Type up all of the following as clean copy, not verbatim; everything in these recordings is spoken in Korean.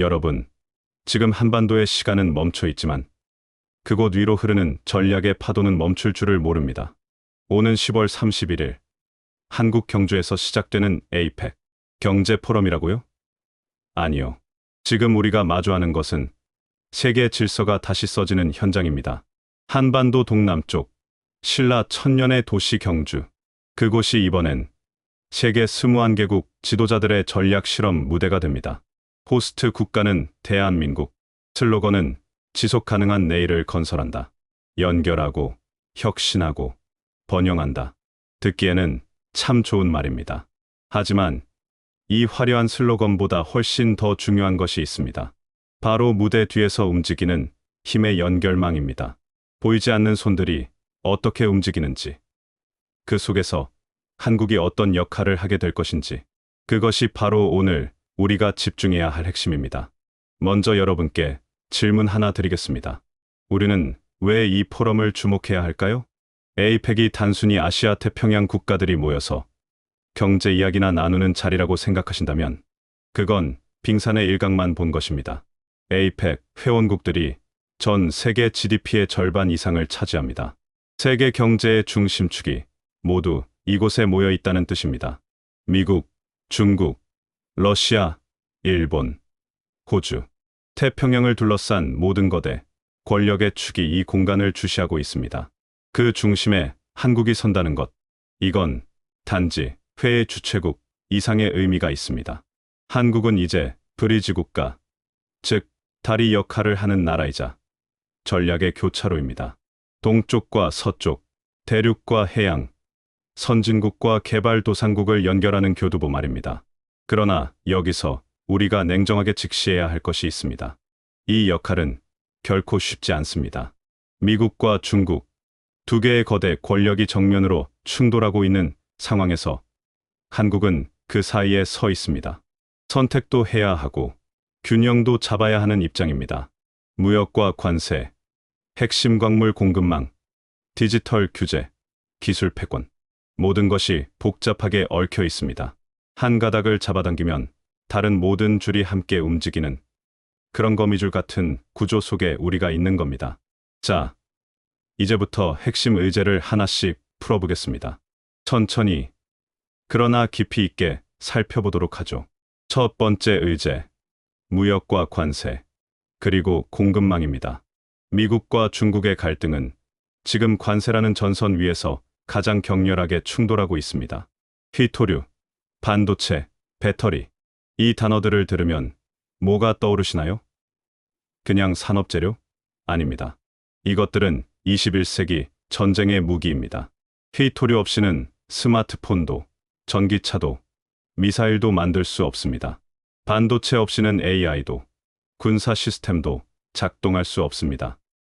여러분, 지금 한반도의 시간은 멈춰 있지만 그곳 위로 흐르는 전략의 파도는 멈출 줄을 모릅니다. 오는 10월 31일, 한국 경주에서 시작되는 에이펙 경제 포럼이라고요? 아니요. 지금 우리가 마주하는 것은 세계 질서가 다시 써지는 현장입니다. 한반도 동남쪽, 신라 천년의 도시 경주. 그곳이 이번엔 세계 21개국 지도자들의 전략 실험 무대가 됩니다. 호스트 국가는 대한민국, 슬로건은 지속 가능한 내일을 건설한다. 연결하고, 혁신하고, 번영한다. 듣기에는 참 좋은 말입니다. 하지만 이 화려한 슬로건보다 훨씬 더 중요한 것이 있습니다. 바로 무대 뒤에서 움직이는 힘의 연결망입니다. 보이지 않는 손들이 어떻게 움직이는지, 그 속에서 한국이 어떤 역할을 하게 될 것인지, 그것이 바로 오늘 우리가 집중해야 할 핵심입니다. 먼저 여러분께 질문 하나 드리겠습니다. 우리는 왜 이 포럼을 주목해야 할까요? 에이펙이 단순히 아시아 태평양 국가들이 모여서 경제 이야기나 나누는 자리라고 생각하신다면 그건 빙산의 일각만 본 것입니다. 에이펙 회원국들이 전 세계 GDP의 절반 이상을 차지합니다. 세계 경제의 중심축이 모두 이곳에 모여 있다는 뜻입니다. 미국, 중국, 러시아, 일본, 호주, 태평양을 둘러싼 모든 거대, 권력의 축이 이 공간을 주시하고 있습니다. 그 중심에 한국이 선다는 것, 이건 단지 회의 주최국 이상의 의미가 있습니다. 한국은 이제 브리지 국가, 즉 다리 역할을 하는 나라이자 전략의 교차로입니다. 동쪽과 서쪽, 대륙과 해양, 선진국과 개발도상국을 연결하는 교두보 말입니다. 그러나 여기서 우리가 냉정하게 직시해야 할 것이 있습니다. 이 역할은 결코 쉽지 않습니다. 미국과 중국, 두 개의 거대 권력이 정면으로 충돌하고 있는 상황에서 한국은 그 사이에 서 있습니다. 선택도 해야 하고 균형도 잡아야 하는 입장입니다. 무역과 관세, 핵심 광물 공급망, 디지털 규제, 기술 패권, 모든 것이 복잡하게 얽혀 있습니다. 한 가닥을 잡아당기면 다른 모든 줄이 함께 움직이는 그런 거미줄 같은 구조 속에 우리가 있는 겁니다. 자, 이제부터 핵심 의제를 하나씩 풀어보겠습니다. 천천히, 그러나 깊이 있게 살펴보도록 하죠. 첫 번째 의제, 무역과 관세, 그리고 공급망입니다. 미국과 중국의 갈등은 지금 관세라는 전선 위에서 가장 격렬하게 충돌하고 있습니다. 휘토류, 반도체, 배터리, 이 단어들을 들으면 뭐가 떠오르시나요? 그냥 산업재료? 아닙니다. 이것들은 21세기 전쟁의 무기입니다. 휘토류 없이는 스마트폰도, 전기차도, 미사일도 만들 수 없습니다. 반도체 없이는 AI도, 군사 시스템도 작동할 수 없습니다.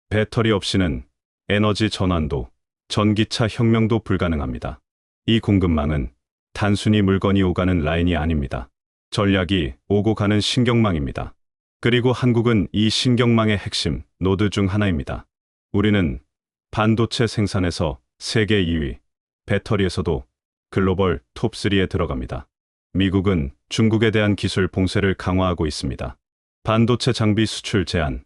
배터리 없이는 에너지 전환도, 전기차 혁명도 불가능합니다. 이 공급망은 단순히 물건이 오가는 라인이 아닙니다. 전략이 오고 가는 신경망입니다. 그리고 한국은 이 신경망의 핵심 노드 중 하나입니다. 우리는 반도체 생산에서 세계 2위, 배터리에서도 글로벌 톱3에 들어갑니다. 미국은 중국에 대한 기술 봉쇄를 강화하고 있습니다. 반도체 장비 수출 제한,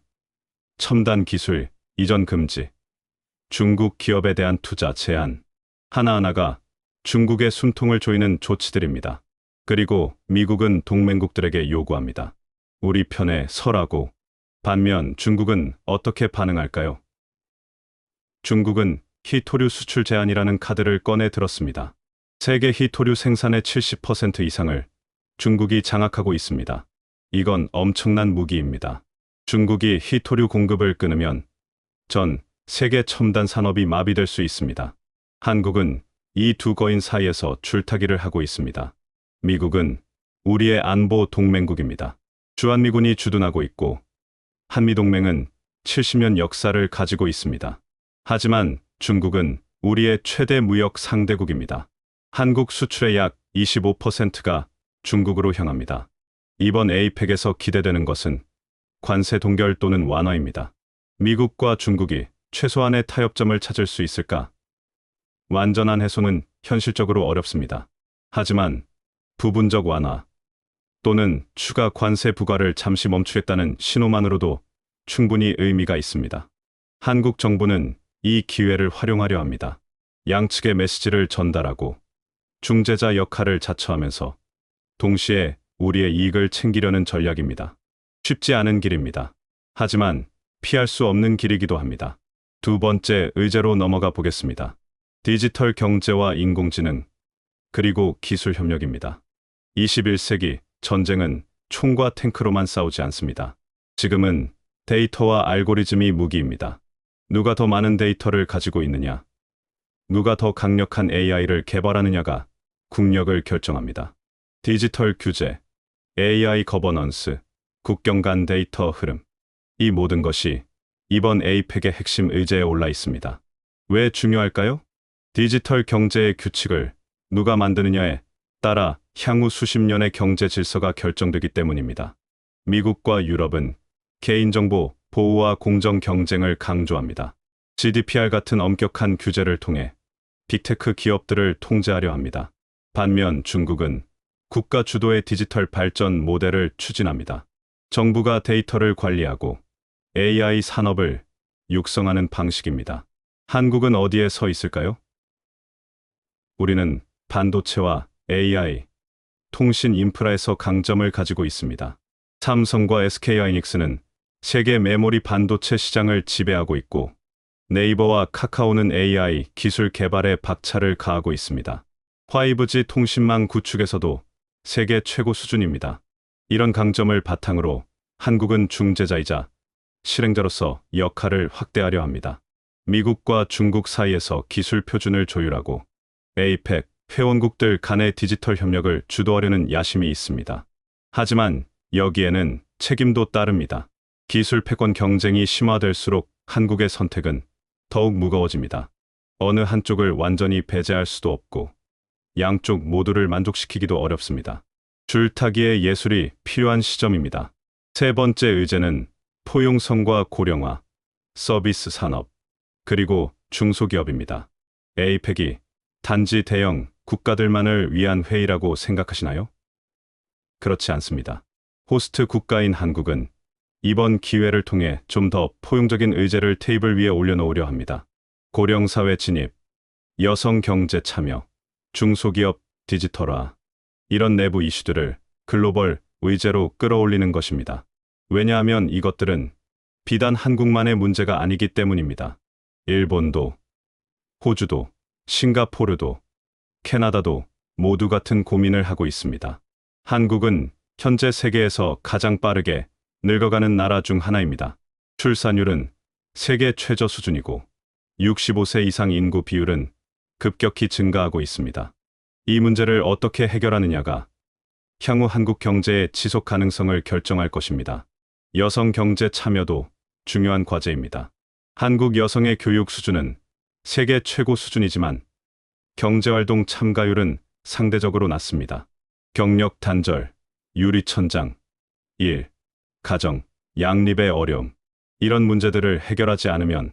첨단 기술 이전 금지, 중국 기업에 대한 투자 제한, 하나하나가 중국의 숨통을 조이는 조치들입니다. 그리고 미국은 동맹국들에게 요구합니다. 우리 편에 서라고. 반면 중국은 어떻게 반응할까요? 중국은 휘토류 수출 제한이라는 카드를 꺼내 들었습니다. 세계 휘토류 생산의 70% 이상을 중국이 장악하고 있습니다. 이건 엄청난 무기입니다. 중국이 휘토류 공급을 끊으면 전 세계 첨단 산업이 마비될 수 있습니다. 한국은 이 두 거인 사이에서 줄타기를 하고 있습니다. 미국은 우리의 안보 동맹국입니다. 주한미군이 주둔하고 있고 한미동맹은 70년 역사를 가지고 있습니다. 하지만 중국은 우리의 최대 무역 상대국입니다. 한국 수출의 약 25%가 중국으로 향합니다. 이번 에이펙에서 기대되는 것은 관세 동결 또는 완화입니다. 미국과 중국이 최소한의 타협점을 찾을 수 있을까? 완전한 해소는 현실적으로 어렵습니다. 하지만 부분적 완화, 또는 추가 관세 부과를 잠시 멈추겠다는 신호만으로도 충분히 의미가 있습니다. 한국 정부는 이 기회를 활용하려 합니다. 양측의 메시지를 전달하고 중재자 역할을 자처하면서 동시에 우리의 이익을 챙기려는 전략입니다. 쉽지 않은 길입니다. 하지만 피할 수 없는 길이기도 합니다. 두 번째 의제로 넘어가 보겠습니다. 디지털 경제와 인공지능, 그리고 기술 협력입니다. 21세기 전쟁은 총과 탱크로만 싸우지 않습니다. 지금은 데이터와 알고리즘이 무기입니다. 누가 더 많은 데이터를 가지고 있느냐, 누가 더 강력한 AI를 개발하느냐가 국력을 결정합니다. 디지털 규제, AI 거버넌스, 국경 간 데이터 흐름, 이 모든 것이 이번 에이펙의 핵심 의제에 올라 있습니다. 왜 중요할까요? 디지털 경제의 규칙을 누가 만드느냐에 따라 향후 수십 년의 경제 질서가 결정되기 때문입니다. 미국과 유럽은 개인정보 보호와 공정 경쟁을 강조합니다. GDPR 같은 엄격한 규제를 통해 빅테크 기업들을 통제하려 합니다. 반면 중국은 국가 주도의 디지털 발전 모델을 추진합니다. 정부가 데이터를 관리하고 AI 산업을 육성하는 방식입니다. 한국은 어디에 서 있을까요? 우리는 반도체와 AI, 통신 인프라에서 강점을 가지고 있습니다. 삼성과 SK하이닉스는 세계 메모리 반도체 시장을 지배하고 있고, 네이버와 카카오는 AI 기술 개발에 박차를 가하고 있습니다. 5G 통신망 구축에서도 세계 최고 수준입니다. 이런 강점을 바탕으로 한국은 중재자이자 실행자로서 역할을 확대하려 합니다. 미국과 중국 사이에서 기술 표준을 조율하고 에이펙 회원국들 간의 디지털 협력을 주도하려는 야심이 있습니다. 하지만 여기에는 책임도 따릅니다. 기술 패권 경쟁이 심화될수록 한국의 선택은 더욱 무거워집니다. 어느 한쪽을 완전히 배제할 수도 없고 양쪽 모두를 만족시키기도 어렵습니다. 줄타기의 예술이 필요한 시점입니다. 세 번째 의제는 포용성과 고령화, 서비스 산업, 그리고 중소기업입니다. 에이펙이 단지 대형 국가들만을 위한 회의라고 생각하시나요? 그렇지 않습니다. 호스트 국가인 한국은 이번 기회를 통해 좀 더 포용적인 의제를 테이블 위에 올려놓으려 합니다. 고령사회 진입, 여성 경제 참여, 중소기업 디지털화, 이런 내부 이슈들을 글로벌 의제로 끌어올리는 것입니다. 왜냐하면 이것들은 비단 한국만의 문제가 아니기 때문입니다. 일본도, 호주도, 싱가포르도, 캐나다도 모두 같은 고민을 하고 있습니다. 한국은 현재 세계에서 가장 빠르게 늙어가는 나라 중 하나입니다. 출산율은 세계 최저 수준이고 65세 이상 인구 비율은 급격히 증가하고 있습니다. 이 문제를 어떻게 해결하느냐가 향후 한국 경제의 지속 가능성을 결정할 것입니다. 여성 경제 참여도 중요한 과제입니다. 한국 여성의 교육 수준은 세계 최고 수준이지만 경제활동 참가율은 상대적으로 낮습니다. 경력 단절, 유리천장, 일, 가정, 양립의 어려움, 이런 문제들을 해결하지 않으면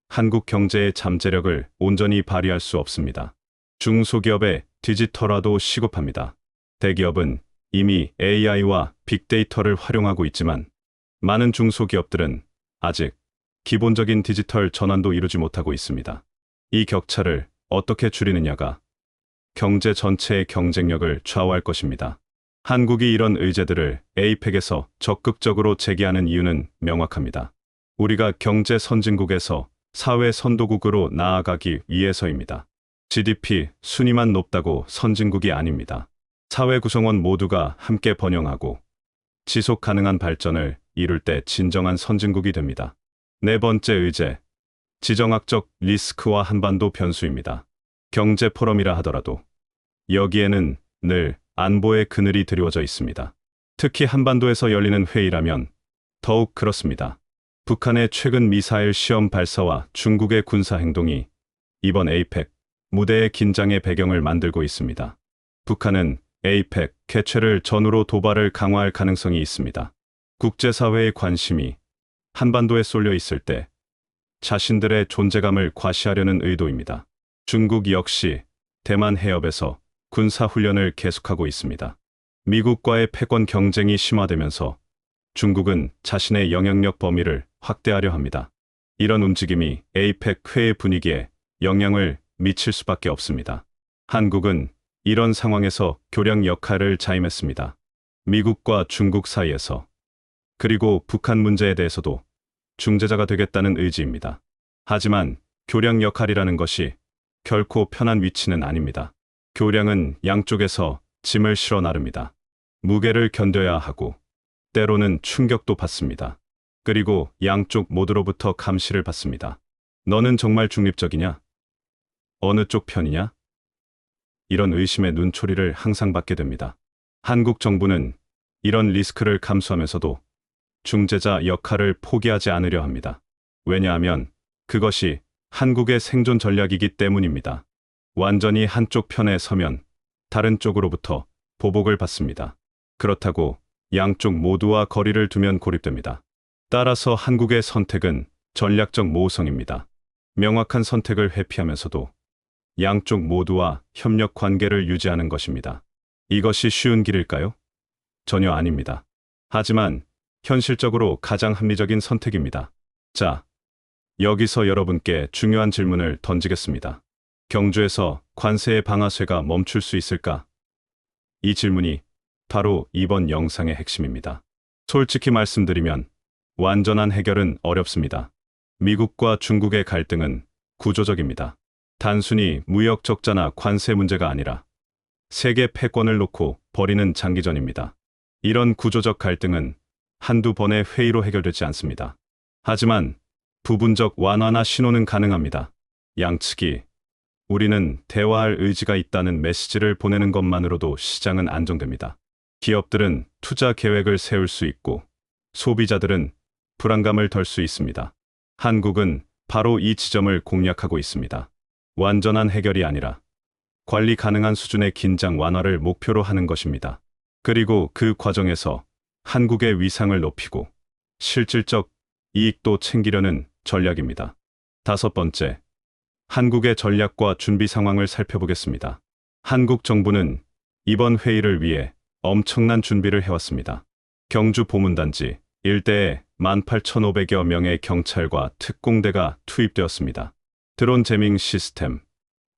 한국 경제의 잠재력을 온전히 발휘할 수 없습니다. 중소기업의 디지털화도 시급합니다. 대기업은 이미 AI와 빅데이터를 활용하고 있지만 많은 중소기업들은 아직 기본적인 디지털 전환도 이루지 못하고 있습니다. 이 격차를 어떻게 줄이느냐가 경제 전체의 경쟁력을 좌우할 것입니다. 한국이 이런 의제들을 에이펙에서 적극적으로 제기하는 이유는 명확합니다. 우리가 경제 선진국에서 사회 선도국으로 나아가기 위해서입니다. GDP 순위만 높다고 선진국이 아닙니다. 사회 구성원 모두가 함께 번영하고 지속 가능한 발전을 이룰 때 진정한 선진국이 됩니다. 네 번째 의제, 지정학적 리스크와 한반도 변수입니다. 경제 포럼이라 하더라도 여기에는 늘 안보의 그늘이 드리워져 있습니다. 특히 한반도에서 열리는 회의라면 더욱 그렇습니다. 북한의 최근 미사일 시험 발사와 중국의 군사 행동이 이번 에이펙 무대의 긴장의 배경을 만들고 있습니다. 북한은 에이펙 개최를 전후로 도발을 강화할 가능성이 있습니다. 국제사회의 관심이 한반도에 쏠려 있을 때 자신들의 존재감을 과시하려는 의도입니다. 중국 역시 대만 해협에서 군사훈련을 계속하고 있습니다. 미국과의 패권 경쟁이 심화되면서 중국은 자신의 영향력 범위를 확대하려 합니다. 이런 움직임이 에이펙 회의 분위기에 영향을 미칠 수밖에 없습니다. 한국은 이런 상황에서 교량 역할을 자임했습니다. 미국과 중국 사이에서, 그리고 북한 문제에 대해서도 중재자가 되겠다는 의지입니다. 하지만 교량 역할이라는 것이 결코 편한 위치는 아닙니다. 교량은 양쪽에서 짐을 실어 나릅니다. 무게를 견뎌야 하고 때로는 충격도 받습니다. 그리고 양쪽 모두로부터 감시를 받습니다. 너는 정말 중립적이냐? 어느 쪽 편이냐? 이런 의심의 눈초리를 항상 받게 됩니다. 한국 정부는 이런 리스크를 감수하면서도 중재자 역할을 포기하지 않으려 합니다. 왜냐하면 그것이 한국의 생존 전략이기 때문입니다. 완전히 한쪽 편에 서면 다른 쪽으로부터 보복을 받습니다. 그렇다고 양쪽 모두와 거리를 두면 고립됩니다. 따라서 한국의 선택은 전략적 모호성입니다. 명확한 선택을 회피하면서도 양쪽 모두와 협력 관계를 유지하는 것입니다. 이것이 쉬운 길일까요? 전혀 아닙니다. 하지만 현실적으로 가장 합리적인 선택입니다. 자, 여기서 여러분께 중요한 질문을 던지겠습니다. 경주에서 관세의 방아쇠가 멈출 수 있을까? 이 질문이 바로 이번 영상의 핵심입니다. 솔직히 말씀드리면 완전한 해결은 어렵습니다. 미국과 중국의 갈등은 구조적입니다. 단순히 무역 적자나 관세 문제가 아니라 세계 패권을 놓고 벌이는 장기전입니다. 이런 구조적 갈등은 한두 번의 회의로 해결되지 않습니다. 하지만 부분적 완화나 신호는 가능합니다. 양측이 우리는 대화할 의지가 있다는 메시지를 보내는 것만으로도 시장은 안정됩니다. 기업들은 투자 계획을 세울 수 있고 소비자들은 불안감을 덜 수 있습니다. 한국은 바로 이 지점을 공략하고 있습니다. 완전한 해결이 아니라 관리 가능한 수준의 긴장 완화를 목표로 하는 것입니다. 그리고 그 과정에서 한국의 위상을 높이고 실질적 이익도 챙기려는 전략입니다. 다섯 번째, 한국의 전략과 준비 상황을 살펴보겠습니다. 한국 정부는 이번 회의를 위해 엄청난 준비를 해왔습니다. 경주 보문단지 일대에 18,500여 명의 경찰과 특공대가 투입되었습니다. 드론 제밍 시스템,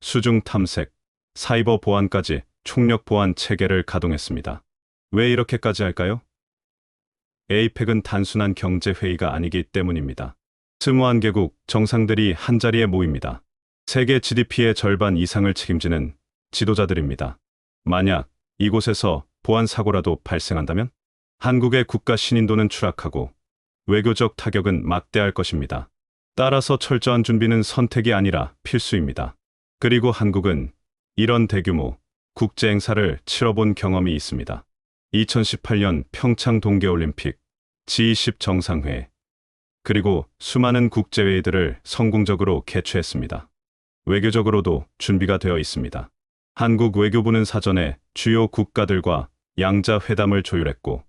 수중 탐색, 사이버 보안까지 총력 보안 체계를 가동했습니다. 왜 이렇게까지 할까요? 에이펙은 단순한 경제회의가 아니기 때문입니다. 21개국 정상들이 한자리에 모입니다. 세계 GDP의 절반 이상을 책임지는 지도자들입니다. 만약 이곳에서 보안 사고라도 발생한다면 한국의 국가 신인도는 추락하고 외교적 타격은 막대할 것입니다. 따라서 철저한 준비는 선택이 아니라 필수입니다. 그리고 한국은 이런 대규모 국제 행사를 치러본 경험이 있습니다. 2018년 평창 동계올림픽, G20 정상회의, 그리고 수많은 국제회의들을 성공적으로 개최했습니다. 외교적으로도 준비가 되어 있습니다. 한국 외교부는 사전에 주요 국가들과 양자 회담을 조율했고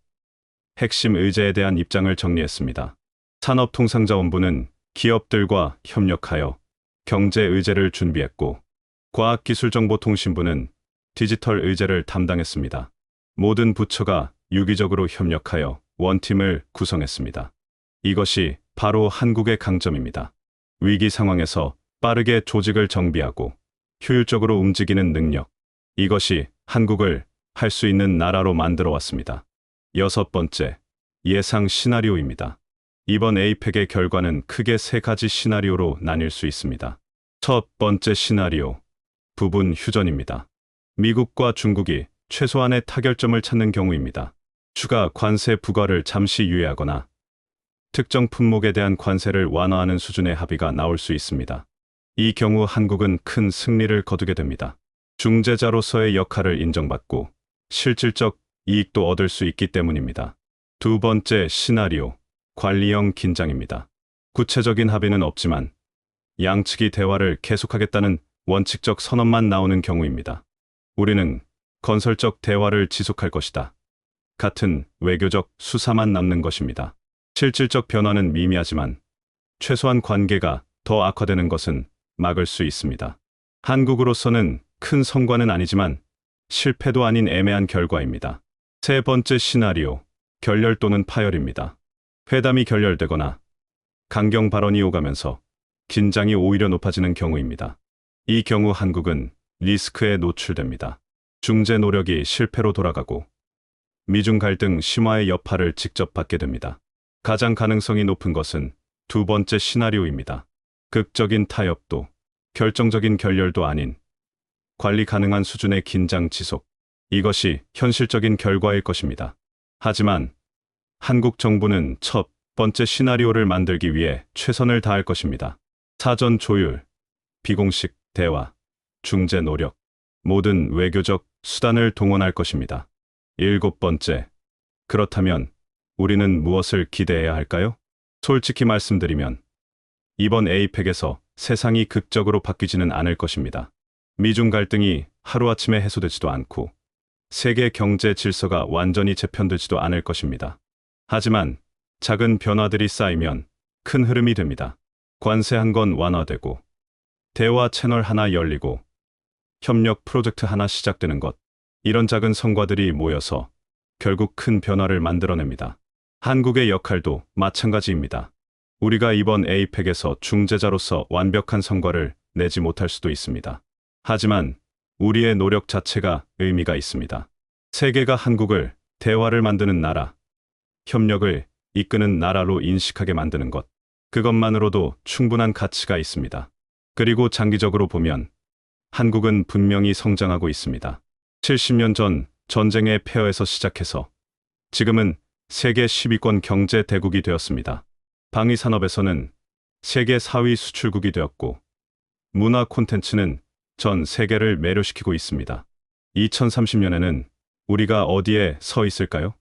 핵심 의제에 대한 입장을 정리했습니다. 산업통상자원부는 기업들과 협력하여 경제 의제를 준비했고 과학기술정보통신부는 디지털 의제를 담당했습니다. 모든 부처가 유기적으로 협력하여 원팀을 구성했습니다. 이것이 바로 한국의 강점입니다. 위기 상황에서 빠르게 조직을 정비하고 효율적으로 움직이는 능력. 이것이 한국을 할 수 있는 나라로 만들어 왔습니다. 여섯 번째, 예상 시나리오입니다. 이번 에이펙의 결과는 크게 세 가지 시나리오로 나뉠 수 있습니다. 첫 번째 시나리오, 부분 휴전입니다. 미국과 중국이 최소한의 타결점을 찾는 경우입니다. 추가 관세 부과를 잠시 유예하거나 특정 품목에 대한 관세를 완화하는 수준의 합의가 나올 수 있습니다. 이 경우 한국은 큰 승리를 거두게 됩니다. 중재자로서의 역할을 인정받고 실질적 이익도 얻을 수 있기 때문입니다. 두 번째 시나리오, 관리형 긴장입니다. 구체적인 합의는 없지만 양측이 대화를 계속하겠다는 원칙적 선언만 나오는 경우입니다. 우리는 건설적 대화를 지속할 것이다. 같은 외교적 수사만 남는 것입니다. 실질적 변화는 미미하지만 최소한 관계가 더 악화되는 것은 막을 수 있습니다. 한국으로서는 큰 성과는 아니지만 실패도 아닌 애매한 결과입니다. 세 번째 시나리오, 결렬 또는 파열입니다. 회담이 결렬되거나 강경 발언이 오가면서 긴장이 오히려 높아지는 경우입니다. 이 경우 한국은 리스크에 노출됩니다. 중재 노력이 실패로 돌아가고 미중 갈등 심화의 여파를 직접 받게 됩니다. 가장 가능성이 높은 것은 두 번째 시나리오입니다. 극적인 타협도 결정적인 결렬도 아닌 관리 가능한 수준의 긴장 지속. 이것이 현실적인 결과일 것입니다. 하지만 한국 정부는 첫 번째 시나리오를 만들기 위해 최선을 다할 것입니다. 사전 조율, 비공식 대화, 중재 노력, 모든 외교적 수단을 동원할 것입니다. 일곱 번째, 그렇다면 우리는 무엇을 기대해야 할까요? 솔직히 말씀드리면 이번 에이펙에서 세상이 극적으로 바뀌지는 않을 것입니다. 미중 갈등이 하루아침에 해소되지도 않고 세계 경제 질서가 완전히 재편되지도 않을 것입니다. 하지만 작은 변화들이 쌓이면 큰 흐름이 됩니다. 관세 한 건 완화되고 대화 채널 하나 열리고 협력 프로젝트 하나 시작되는 것. 이런 작은 성과들이 모여서 결국 큰 변화를 만들어냅니다. 한국의 역할도 마찬가지입니다. 우리가 이번 에이펙에서 중재자로서 완벽한 성과를 내지 못할 수도 있습니다. 하지만 우리의 노력 자체가 의미가 있습니다. 세계가 한국을 대화를 만드는 나라, 협력을 이끄는 나라로 인식하게 만드는 것. 그것만으로도 충분한 가치가 있습니다. 그리고 장기적으로 보면 한국은 분명히 성장하고 있습니다. 70년 전 전쟁의 폐허에서 시작해서 지금은 세계 10위권 경제 대국이 되었습니다. 방위 산업에서는 세계 4위 수출국이 되었고 문화 콘텐츠는 전 세계를 매료시키고 있습니다. 2030년에는 우리가 어디에 서 있을까요?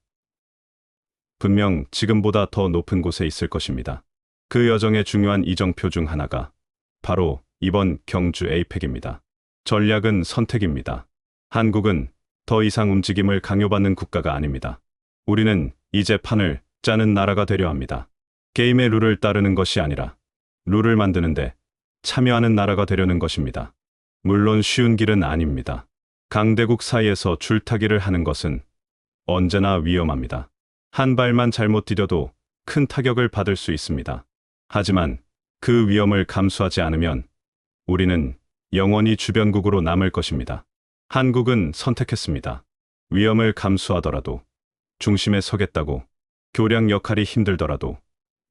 분명 지금보다 더 높은 곳에 있을 것입니다. 그 여정의 중요한 이정표 중 하나가 바로 이번 경주 에이펙입니다. 전략은 선택입니다. 한국은 더 이상 움직임을 강요받는 국가가 아닙니다. 우리는 이제 판을 짜는 나라가 되려 합니다. 게임의 룰을 따르는 것이 아니라 룰을 만드는데 참여하는 나라가 되려는 것입니다. 물론 쉬운 길은 아닙니다. 강대국 사이에서 줄타기를 하는 것은 언제나 위험합니다. 한 발만 잘못 디뎌도 큰 타격을 받을 수 있습니다. 하지만 그 위험을 감수하지 않으면 우리는 영원히 주변국으로 남을 것입니다. 한국은 선택했습니다. 위험을 감수하더라도 중심에 서겠다고, 교량 역할이 힘들더라도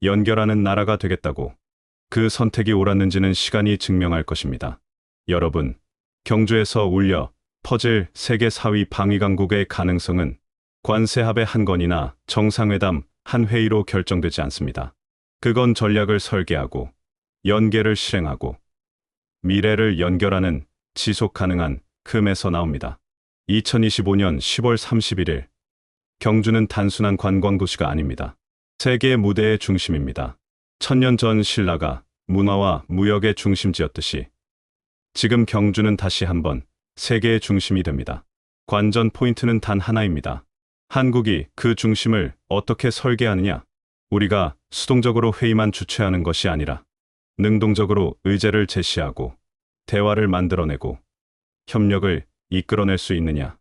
연결하는 나라가 되겠다고. 그 선택이 옳았는지는 시간이 증명할 것입니다. 여러분, 경주에서 울려 퍼질 세계 4위 방위 강국의 가능성은 관세 합의 한 건이나 정상회담 한 회의로 결정되지 않습니다. 그건 전략을 설계하고 연계를 실행하고 미래를 연결하는 지속 가능한 큼에서 나옵니다. 2025년 10월 31일 경주는 단순한 관광 도시가 아닙니다. 세계 무대의 중심입니다. 1000년 전 신라가 문화와 무역의 중심지였듯이 지금 경주는 다시 한번 세계의 중심이 됩니다. 관전 포인트는 단 하나입니다. 한국이 그 중심을 어떻게 설계하느냐? 우리가 수동적으로 회의만 주최하는 것이 아니라 능동적으로 의제를 제시하고 대화를 만들어내고 협력을 이끌어낼 수 있느냐?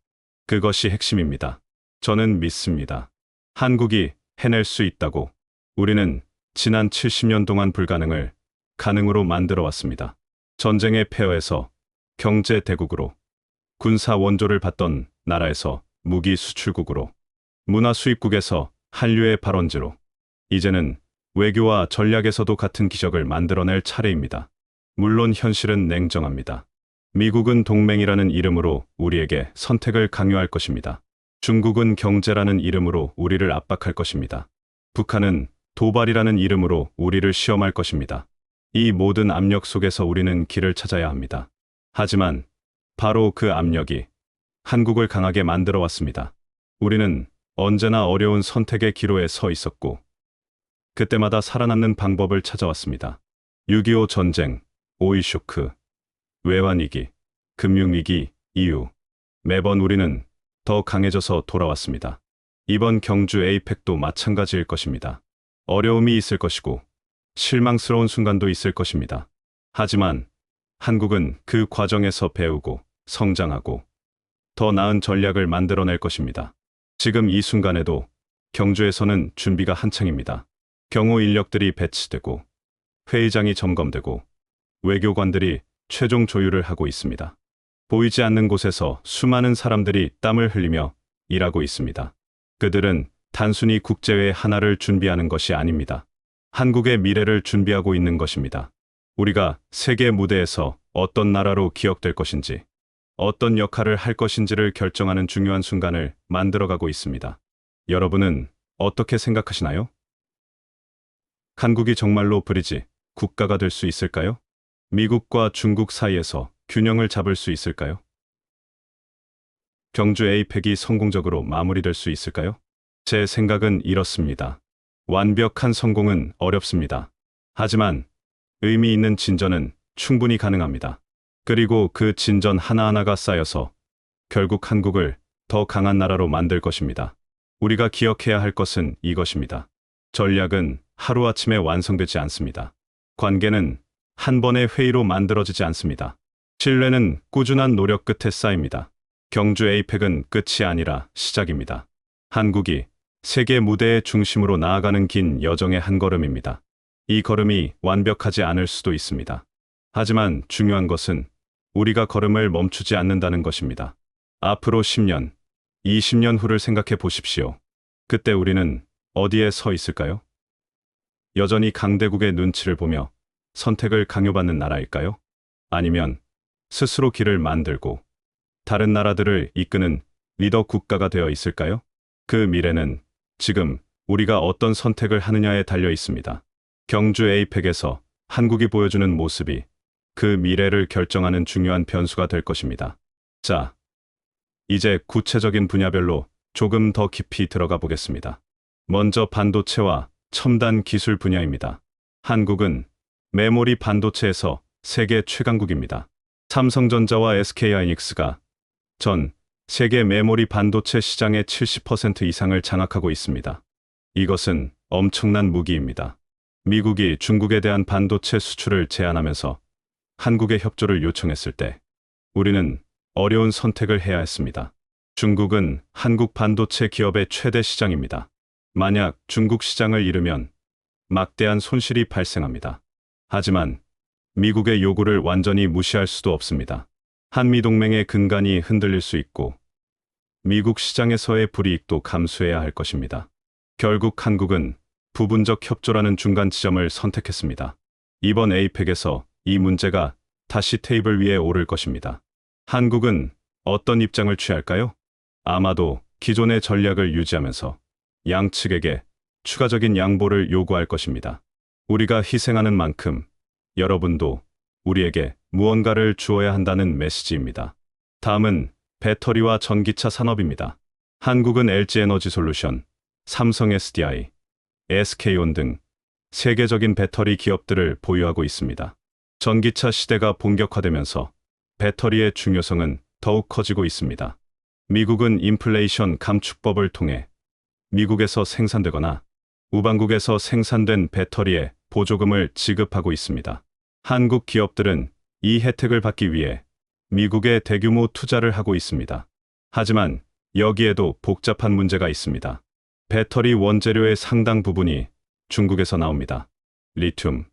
그것이 핵심입니다. 저는 믿습니다. 한국이 해낼 수 있다고. 우리는 지난 70년 동안 불가능을 가능으로 만들어 왔습니다. 전쟁의 폐허에서 경제 대국으로, 군사 원조를 받던 나라에서 무기 수출국으로, 문화 수입국에서 한류의 발원지로, 이제는 외교와 전략에서도 같은 기적을 만들어낼 차례입니다. 물론 현실은 냉정합니다. 미국은 동맹이라는 이름으로 우리에게 선택을 강요할 것입니다. 중국은 경제라는 이름으로 우리를 압박할 것입니다. 북한은 도발이라는 이름으로 우리를 시험할 것입니다. 이 모든 압력 속에서 우리는 길을 찾아야 합니다. 하지만 바로 그 압력이 한국을 강하게 만들어 왔습니다. 우리는 언제나 어려운 선택의 기로에 서 있었고 그때마다 살아남는 방법을 찾아왔습니다. 6.25 전쟁, 오일 쇼크, 외환위기, 금융위기 이후 매번 우리는 더 강해져서 돌아왔습니다. 이번 경주 에이펙도 마찬가지일 것입니다. 어려움이 있을 것이고 실망스러운 순간도 있을 것입니다. 하지만 한국은 그 과정에서 배우고 성장하고 더 나은 전략을 만들어낼 것입니다. 지금 이 순간에도 경주에서는 준비가 한창입니다. 경호 인력들이 배치되고 회의장이 점검되고 외교관들이 최종 조율을 하고 있습니다. 보이지 않는 곳에서 수많은 사람들이 땀을 흘리며 일하고 있습니다. 그들은 단순히 국제회의 하나를 준비하는 것이 아닙니다. 한국의 미래를 준비하고 있는 것입니다. 우리가 세계 무대에서 어떤 나라로 기억될 것인지, 어떤 역할을 할 것인지를 결정하는 중요한 순간을 만들어가고 있습니다. 여러분은 어떻게 생각하시나요? 한국이 정말로 브리지 국가가 될 수 있을까요? 미국과 중국 사이에서 균형을 잡을 수 있을까요? 경주 에이펙이 성공적으로 마무리될 수 있을까요? 제 생각은 이렇습니다. 완벽한 성공은 어렵습니다. 하지만 의미 있는 진전은 충분히 가능합니다. 그리고 그 진전 하나하나가 쌓여서 결국 한국을 더 강한 나라로 만들 것입니다. 우리가 기억해야 할 것은 이것입니다. 전략은 하루아침에 완성되지 않습니다. 관계는 한 번의 회의로 만들어지지 않습니다. 신뢰는 꾸준한 노력 끝에 쌓입니다. 경주 에이펙은 끝이 아니라 시작입니다. 한국이 세계 무대의 중심으로 나아가는 긴 여정의 한 걸음입니다. 이 걸음이 완벽하지 않을 수도 있습니다. 하지만 중요한 것은 우리가 걸음을 멈추지 않는다는 것입니다. 앞으로 10년, 20년 후를 생각해 보십시오. 그때 우리는 어디에 서 있을까요? 여전히 강대국의 눈치를 보며 선택을 강요받는 나라일까요? 아니면 스스로 길을 만들고 다른 나라들을 이끄는 리더 국가가 되어 있을까요? 그 미래는 지금 우리가 어떤 선택을 하느냐에 달려 있습니다. 경주 에이펙에서 한국이 보여주는 모습이 그 미래를 결정하는 중요한 변수가 될 것입니다. 자, 이제 구체적인 분야별로 조금 더 깊이 들어가 보겠습니다. 먼저 반도체와 첨단 기술 분야입니다. 한국은 메모리 반도체에서 세계 최강국입니다. 삼성전자와 SK하이닉스가 전 세계 메모리 반도체 시장의 70% 이상을 장악하고 있습니다. 이것은 엄청난 무기입니다. 미국이 중국에 대한 반도체 수출을 제한하면서 한국의 협조를 요청했을 때 우리는 어려운 선택을 해야 했습니다. 중국은 한국 반도체 기업의 최대 시장입니다. 만약 중국 시장을 잃으면 막대한 손실이 발생합니다. 하지만 미국의 요구를 완전히 무시할 수도 없습니다. 한미동맹의 근간이 흔들릴 수 있고 미국 시장에서의 불이익도 감수해야 할 것입니다. 결국 한국은 부분적 협조라는 중간 지점을 선택했습니다. 이번 에이펙에서 이 문제가 다시 테이블 위에 오를 것입니다. 한국은 어떤 입장을 취할까요? 아마도 기존의 전략을 유지하면서 양측에게 추가적인 양보를 요구할 것입니다. 우리가 희생하는 만큼 여러분도 우리에게 무언가를 주어야 한다는 메시지입니다. 다음은 배터리와 전기차 산업입니다. 한국은 LG에너지솔루션, 삼성 SDI, SK온 등 세계적인 배터리 기업들을 보유하고 있습니다. 전기차 시대가 본격화되면서 배터리의 중요성은 더욱 커지고 있습니다. 미국은 인플레이션 감축법을 통해 미국에서 생산되거나 우방국에서 생산된 배터리에 보조금을 지급하고 있습니다. 한국 기업들은 이 혜택을 받기 위해 미국에 대규모 투자를 하고 있습니다. 하지만 여기에도 복잡한 문제가 있습니다. 배터리 원재료의 상당 부분이 중국에서 나옵니다. 리튬,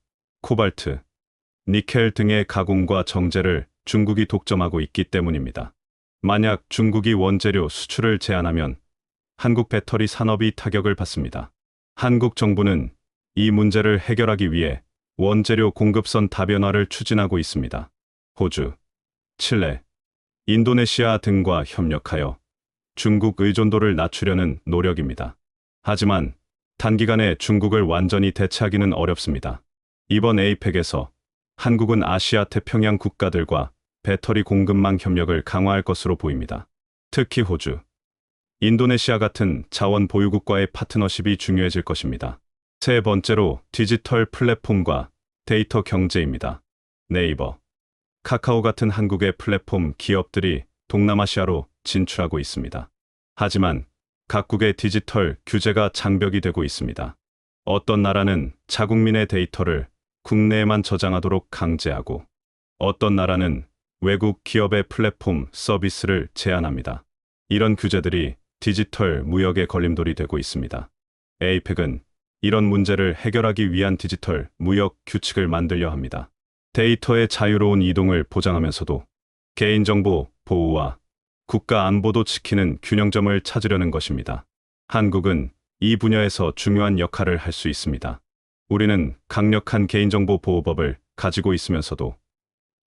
코발트, 니켈 등의 가공과 정제를 중국이 독점하고 있기 때문입니다. 만약 중국이 원재료 수출을 제한하면 한국 배터리 산업이 타격을 받습니다. 한국 정부는 이 문제를 해결하기 위해 원재료 공급선 다변화를 추진하고 있습니다. 호주, 칠레, 인도네시아 등과 협력하여 중국 의존도를 낮추려는 노력입니다. 하지만 단기간에 중국을 완전히 대체하기는 어렵습니다. 이번 에이펙에서 한국은 아시아 태평양 국가들과 배터리 공급망 협력을 강화할 것으로 보입니다. 특히 호주, 인도네시아 같은 자원 보유국과의 파트너십이 중요해질 것입니다. 세 번째로 디지털 플랫폼과 데이터 경제입니다. 네이버, 카카오 같은 한국의 플랫폼 기업들이 동남아시아로 진출하고 있습니다. 하지만 각국의 디지털 규제가 장벽이 되고 있습니다. 어떤 나라는 자국민의 데이터를 국내에만 저장하도록 강제하고 어떤 나라는 외국 기업의 플랫폼 서비스를 제한합니다. 이런 규제들이 디지털 무역의 걸림돌이 되고 있습니다. 에이펙은 이런 문제를 해결하기 위한 디지털 무역 규칙을 만들려 합니다. 데이터의 자유로운 이동을 보장하면서도 개인정보 보호와 국가 안보도 지키는 균형점을 찾으려는 것입니다. 한국은 이 분야에서 중요한 역할을 할 수 있습니다. 우리는 강력한 개인정보 보호법을 가지고 있으면서도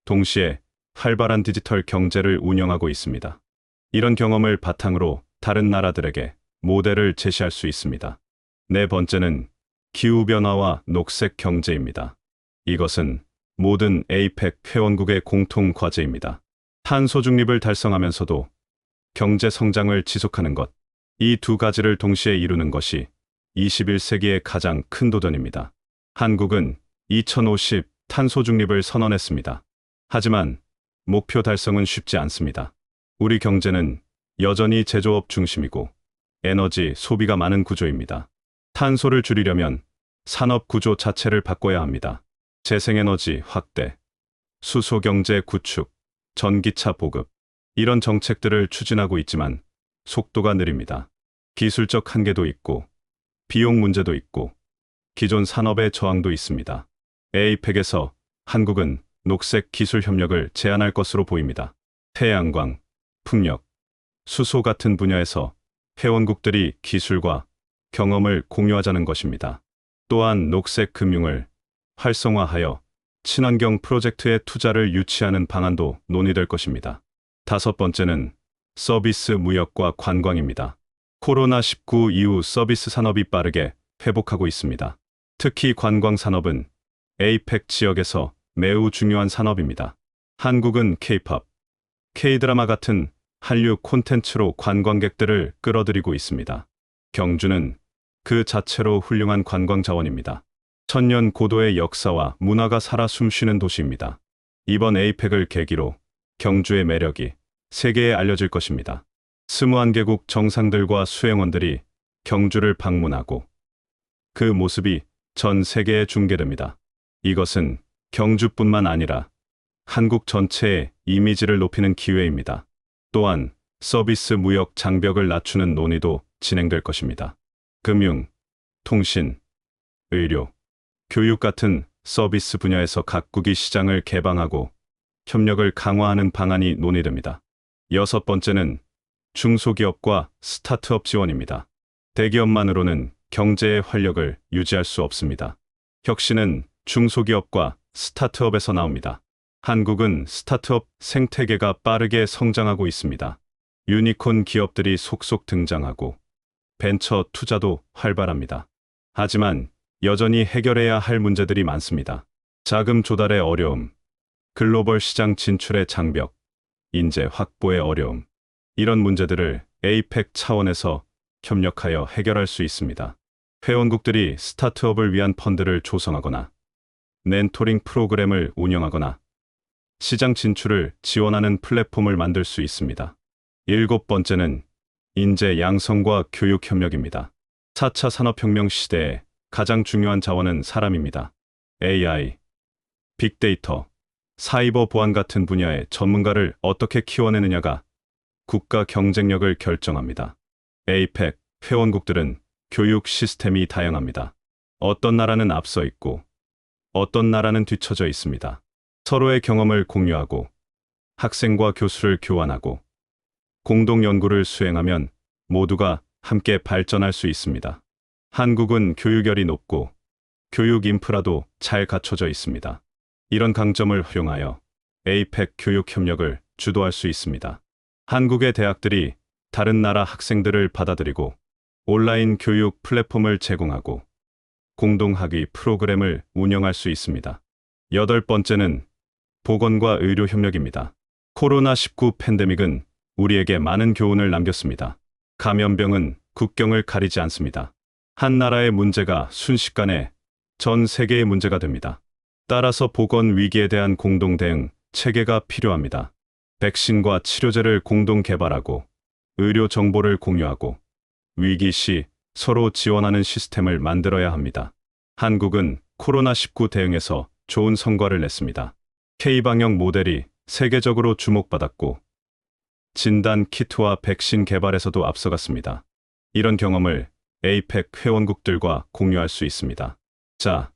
동시에 활발한 디지털 경제를 운영하고 있습니다. 이런 경험을 바탕으로 다른 나라들에게 모델을 제시할 수 있습니다. 네 번째는 기후변화와 녹색 경제입니다. 이것은 모든 에이펙 회원국의 공통 과제입니다. 탄소 중립을 달성하면서도 경제 성장을 지속하는 것, 이 두 가지를 동시에 이루는 것이 21세기의 가장 큰 도전입니다. 한국은 2050 탄소 중립을 선언했습니다. 하지만 목표 달성은 쉽지 않습니다. 우리 경제는 여전히 제조업 중심이고 에너지 소비가 많은 구조입니다. 탄소를 줄이려면 산업 구조 자체를 바꿔야 합니다. 재생에너지 확대, 수소경제 구축, 전기차 보급, 이런 정책들을 추진하고 있지만 속도가 느립니다. 기술적 한계도 있고 비용 문제도 있고 기존 산업의 저항도 있습니다. 에이펙에서 한국은 녹색 기술 협력을 제안할 것으로 보입니다. 태양광, 풍력, 수소 같은 분야에서 회원국들이 기술과 경험을 공유하자는 것입니다. 또한 녹색 금융을 활성화하여 친환경 프로젝트에 투자를 유치하는 방안도 논의될 것입니다. 다섯 번째는 서비스 무역과 관광입니다. 코로나19 이후 서비스 산업이 빠르게 회복하고 있습니다. 특히 관광 산업은 에이펙 지역에서 매우 중요한 산업입니다. 한국은 K-팝, K-드라마 같은 한류 콘텐츠로 관광객들을 끌어들이고 있습니다. 경주는 그 자체로 훌륭한 관광 자원입니다. 천년 고도의 역사와 문화가 살아 숨쉬는 도시입니다. 이번 에이펙을 계기로 경주의 매력이 세계에 알려질 것입니다. 21개국 정상들과 수행원들이 경주를 방문하고 그 모습이 전 세계에 중계됩니다. 이것은 경주뿐만 아니라 한국 전체의 이미지를 높이는 기회입니다. 또한 서비스 무역 장벽을 낮추는 논의도 진행될 것입니다. 금융, 통신, 의료, 교육 같은 서비스 분야에서 각국이 시장을 개방하고 협력을 강화하는 방안이 논의됩니다. 여섯 번째는 중소기업과 스타트업 지원입니다. 대기업만으로는 경제의 활력을 유지할 수 없습니다. 혁신은 중소기업과 스타트업에서 나옵니다. 한국은 스타트업 생태계가 빠르게 성장하고 있습니다. 유니콘 기업들이 속속 등장하고 벤처 투자도 활발합니다. 하지만 여전히 해결해야 할 문제들이 많습니다. 자금 조달의 어려움, 글로벌 시장 진출의 장벽, 인재 확보의 어려움, 이런 문제들을 에이펙 차원에서 협력하여 해결할 수 있습니다. 회원국들이 스타트업을 위한 펀드를 조성하거나 멘토링 프로그램을 운영하거나 시장 진출을 지원하는 플랫폼을 만들 수 있습니다. 일곱 번째는 인재 양성과 교육 협력입니다. 4차 산업혁명 시대에 가장 중요한 자원은 사람입니다. AI, 빅데이터, 사이버 보안 같은 분야의 전문가를 어떻게 키워내느냐가 국가 경쟁력을 결정합니다. 에이펙 회원국들은 교육 시스템이 다양합니다. 어떤 나라는 앞서 있고 어떤 나라는 뒤처져 있습니다. 서로의 경험을 공유하고 학생과 교수를 교환하고 공동 연구를 수행하면 모두가 함께 발전할 수 있습니다. 한국은 교육열이 높고 교육 인프라도 잘 갖춰져 있습니다. 이런 강점을 활용하여 에이펙 교육 협력을 주도할 수 있습니다. 한국의 대학들이 다른 나라 학생들을 받아들이고 온라인 교육 플랫폼을 제공하고 공동학위 프로그램을 운영할 수 있습니다. 여덟 번째는 보건과 의료 협력입니다. 코로나19 팬데믹은 우리에게 많은 교훈을 남겼습니다. 감염병은 국경을 가리지 않습니다. 한 나라의 문제가 순식간에 전 세계의 문제가 됩니다. 따라서 보건 위기에 대한 공동 대응 체계가 필요합니다. 백신과 치료제를 공동 개발하고 의료 정보를 공유하고 위기 시 서로 지원하는 시스템을 만들어야 합니다. 한국은 코로나19 대응에서 좋은 성과를 냈습니다. K-방역 모델이 세계적으로 주목받았고 진단 키트와 백신 개발에서도 앞서갔습니다. 이런 경험을 에이펙 회원국들과 공유할 수 있습니다. 자,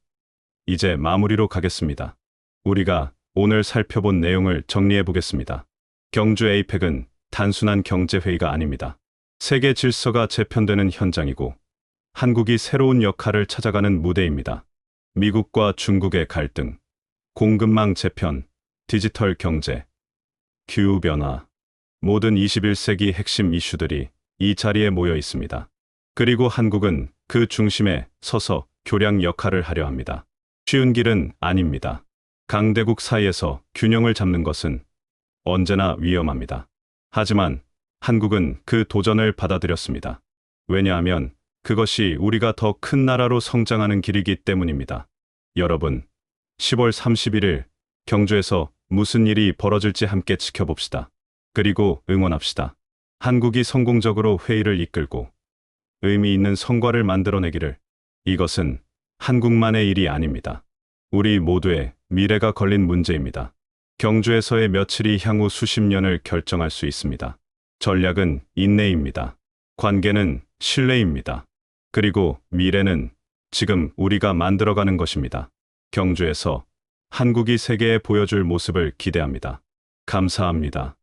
이제 마무리로 가겠습니다. 우리가 오늘 살펴본 내용을 정리해 보겠습니다. 경주 에이펙은 단순한 경제회의가 아닙니다. 세계 질서가 재편되는 현장이고 한국이 새로운 역할을 찾아가는 무대입니다. 미국과 중국의 갈등, 공급망 재편, 디지털 경제, 기후변화, 모든 21세기 핵심 이슈들이 이 자리에 모여 있습니다. 그리고 한국은 그 중심에 서서 교량 역할을 하려 합니다. 쉬운 길은 아닙니다. 강대국 사이에서 균형을 잡는 것은 언제나 위험합니다. 하지만 한국은 그 도전을 받아들였습니다. 왜냐하면 그것이 우리가 더 큰 나라로 성장하는 길이기 때문입니다. 여러분, 10월 31일 경주에서 무슨 일이 벌어질지 함께 지켜봅시다. 그리고 응원합시다. 한국이 성공적으로 회의를 이끌고 의미 있는 성과를 만들어내기를. 이것은 한국만의 일이 아닙니다. 우리 모두의 미래가 걸린 문제입니다. 경주에서의 며칠이 향후 수십 년을 결정할 수 있습니다. 전략은 인내입니다. 관계는 신뢰입니다. 그리고 미래는 지금 우리가 만들어가는 것입니다. 경주에서 한국이 세계에 보여줄 모습을 기대합니다. 감사합니다.